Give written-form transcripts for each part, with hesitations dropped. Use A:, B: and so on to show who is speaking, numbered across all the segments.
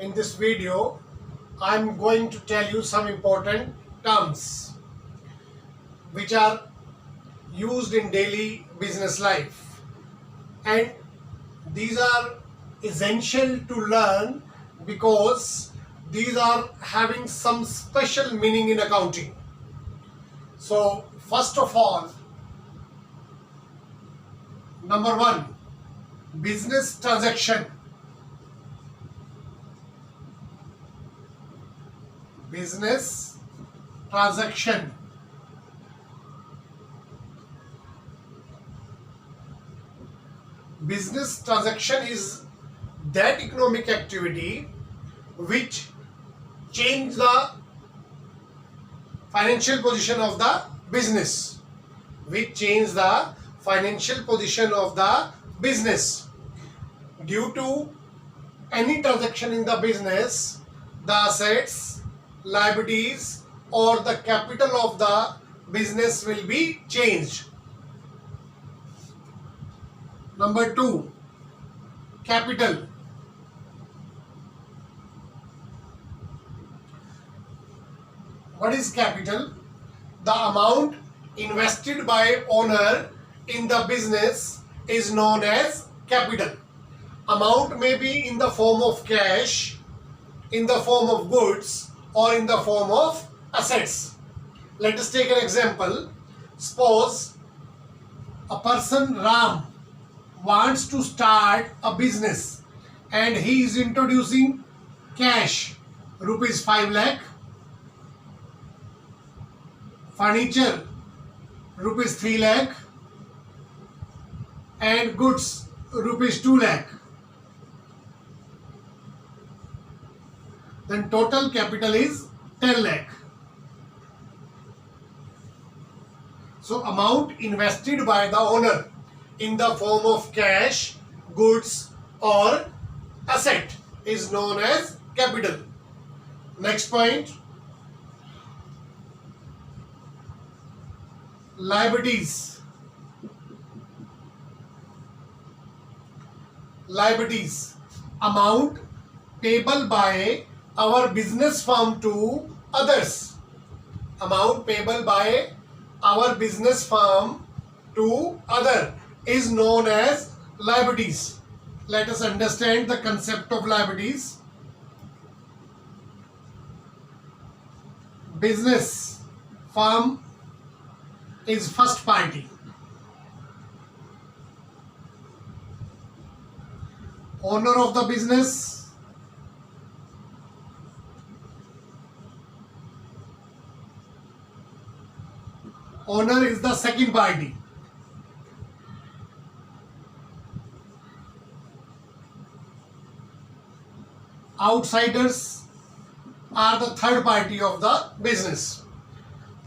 A: In this video, I'm going to tell you some important terms which are used in daily business life, and these are essential to learn because these are having some special meaning in accounting. So first of all, number one, business transaction. Business transaction. Business transaction is that economic activity which change the financial position of the business. Which change the financial position of the business. Due to any transaction in the business, the assets, liabilities or the capital of the business will be changed. Number two, capital. What is capital? The amount invested by owner in the business is known as capital. Amount may be in the form of cash, in the form of goods or in the form of assets. Let us take an example. Suppose a person Ram wants to start a business and he is introducing cash rupees 5 lakh, furniture rupees 3 lakh and goods rupees 2 lakh. Then total capital is 10 lakh. So amount invested by the owner in the form of cash, goods or asset is known as capital. Next point, liabilities. Liabilities, amount payable by our business firm to others. Amount payable by our business firm to other is known as liabilities. Let us understand the concept of liabilities. Business firm is first party. Owner of the business is the second party. Outsiders are the third party of the business.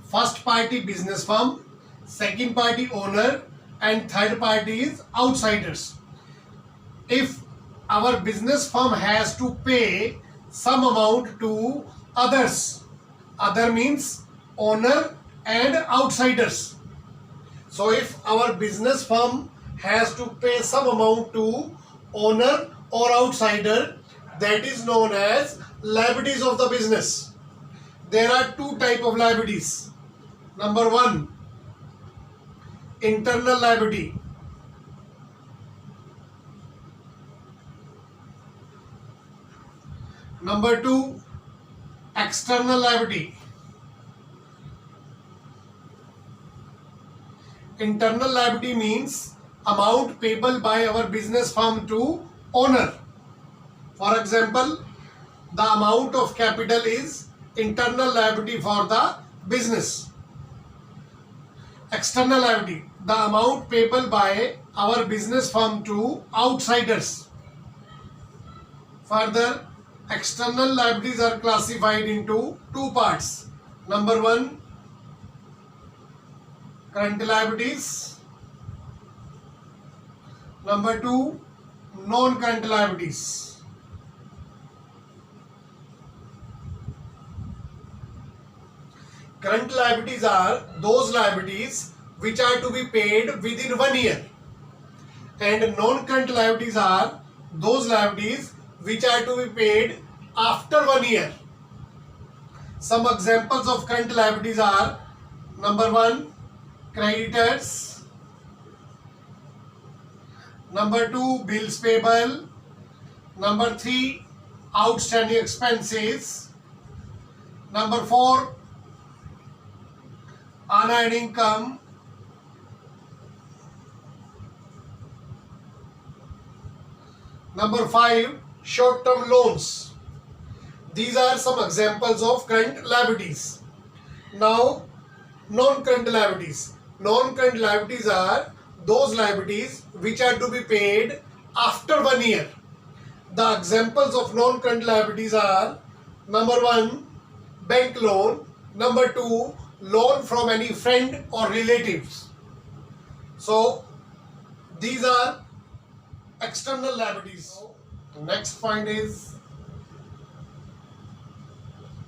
A: First party business firm, second party owner and third party is outsiders. If our business firm has to pay some amount to others, other means owner and outsiders. So if our business firm has to pay some amount to owner or outsider, that is known as liabilities of the business. There are two types of liabilities. Number one, internal liability. Number two, external liability. Internal liability means amount payable by our business firm to owner. For example, the amount of capital is internal liability for the business. External liability, the amount payable by our business firm to outsiders. Further, external liabilities are classified into two parts. Number one, current liabilities. Number two, non-current liabilities. Current liabilities are those liabilities which are to be paid within 1 year, and non-current liabilities are those liabilities which are to be paid after 1 year. Some examples of current liabilities are: number 1, creditors; number 2, bills payable; number 3, outstanding expenses; number 4, unearned income; number 5, short-term loans. These are some examples of current liabilities. Now, non-current liabilities. Non-current liabilities are those liabilities which are to be paid after 1 year. The examples of non-current liabilities are: number 1, bank loan; number 2, loan from any friend or relatives. So, these are external liabilities. Next point is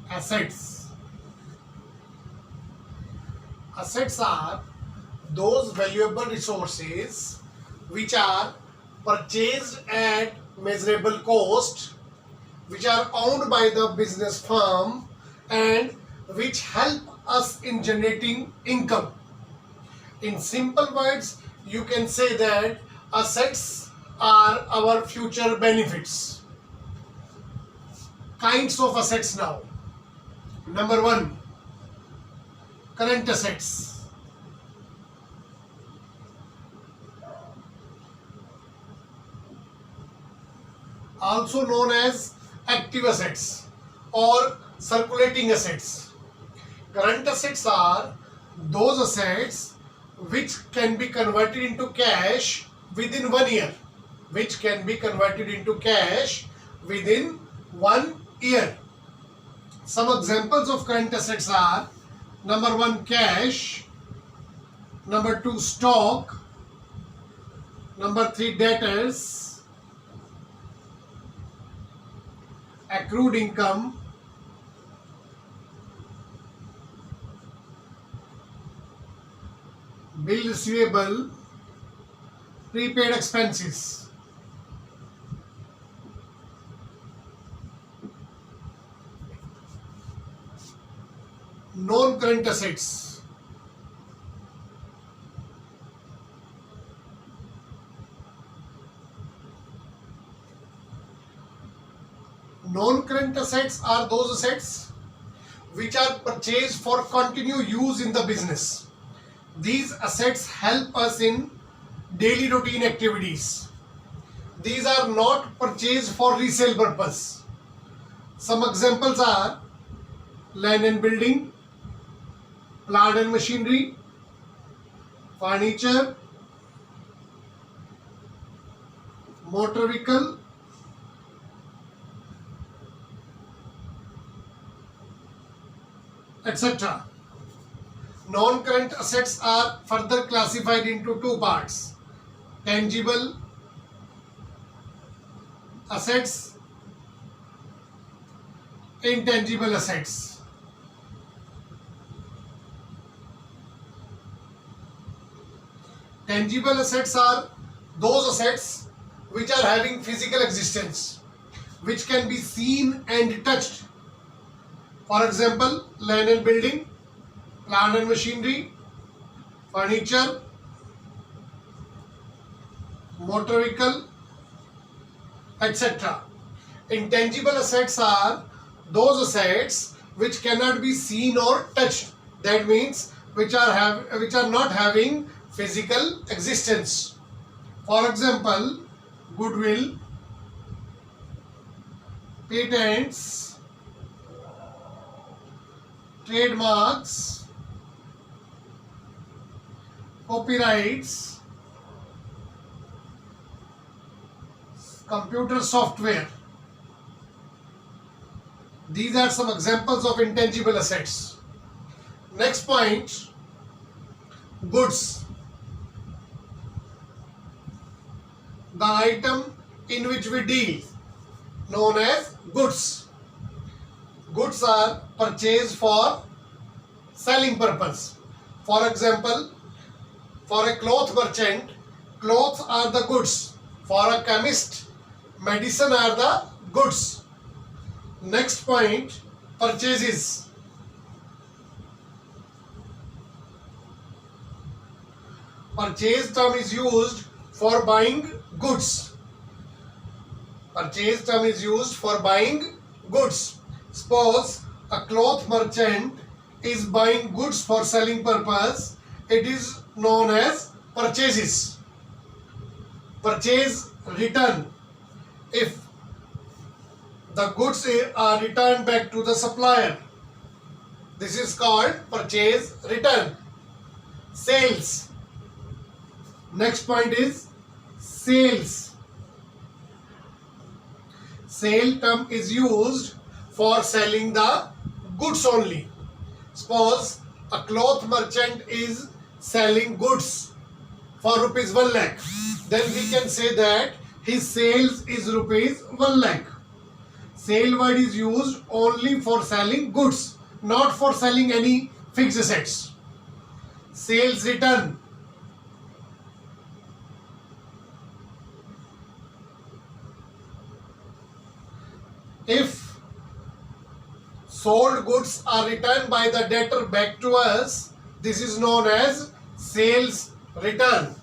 A: assets. Assets are those valuable resources which are purchased at measurable cost, which are owned by the business firm, and which help us in generating income. In simple words, you can say that assets are our future benefits. Kinds of assets now. Number 1, current assets. Also known as active assets or circulating assets. Current assets are those assets which can be converted into cash within 1 year. Which can be converted into cash within 1 year. Some examples of current assets are: number 1, cash; number 2, stock; number 3, debtors; accrued income; bill receivable; prepaid expenses. Non-current assets. Non-current assets are those assets which are purchased for continued use in the business. These assets help us in daily routine activities. These are not purchased for resale purpose. Some examples are land and building, plant and machinery, furniture, motor vehicle, etc. Non-current assets are further classified into 2 parts: tangible assets, intangible assets. Tangible assets are those assets which are having physical existence, which can be seen and touched. For example, land and building, plant and machinery, furniture, motor vehicle, etc. Intangible assets are those assets which cannot be seen or touched. That means which are not having physical existence. For example, goodwill, patents, trademarks, copyrights, computer software. These are some examples of intangible assets. Next point, goods. The item in which we deal, known as goods. Goods are purchased for selling purpose. For example, for a cloth merchant, clothes are the goods. For a chemist, medicine are the goods. Next point, purchases. Purchase term is used for buying goods. Purchase term is used for buying goods. Suppose a cloth merchant is buying goods for selling purpose. It is known as purchases. Purchase return. If the goods are returned back to the supplier, this is called purchase return. Sales. Next point is sales. Sale term is used for selling the goods only. Suppose a cloth merchant is selling goods for rupees 1 lakh. Then we can say that his sales is rupees 1 lakh. Sale word is used only for selling goods, not for selling any fixed assets. Sales return. If sold goods are returned by the debtor back to us, this is known as sales return.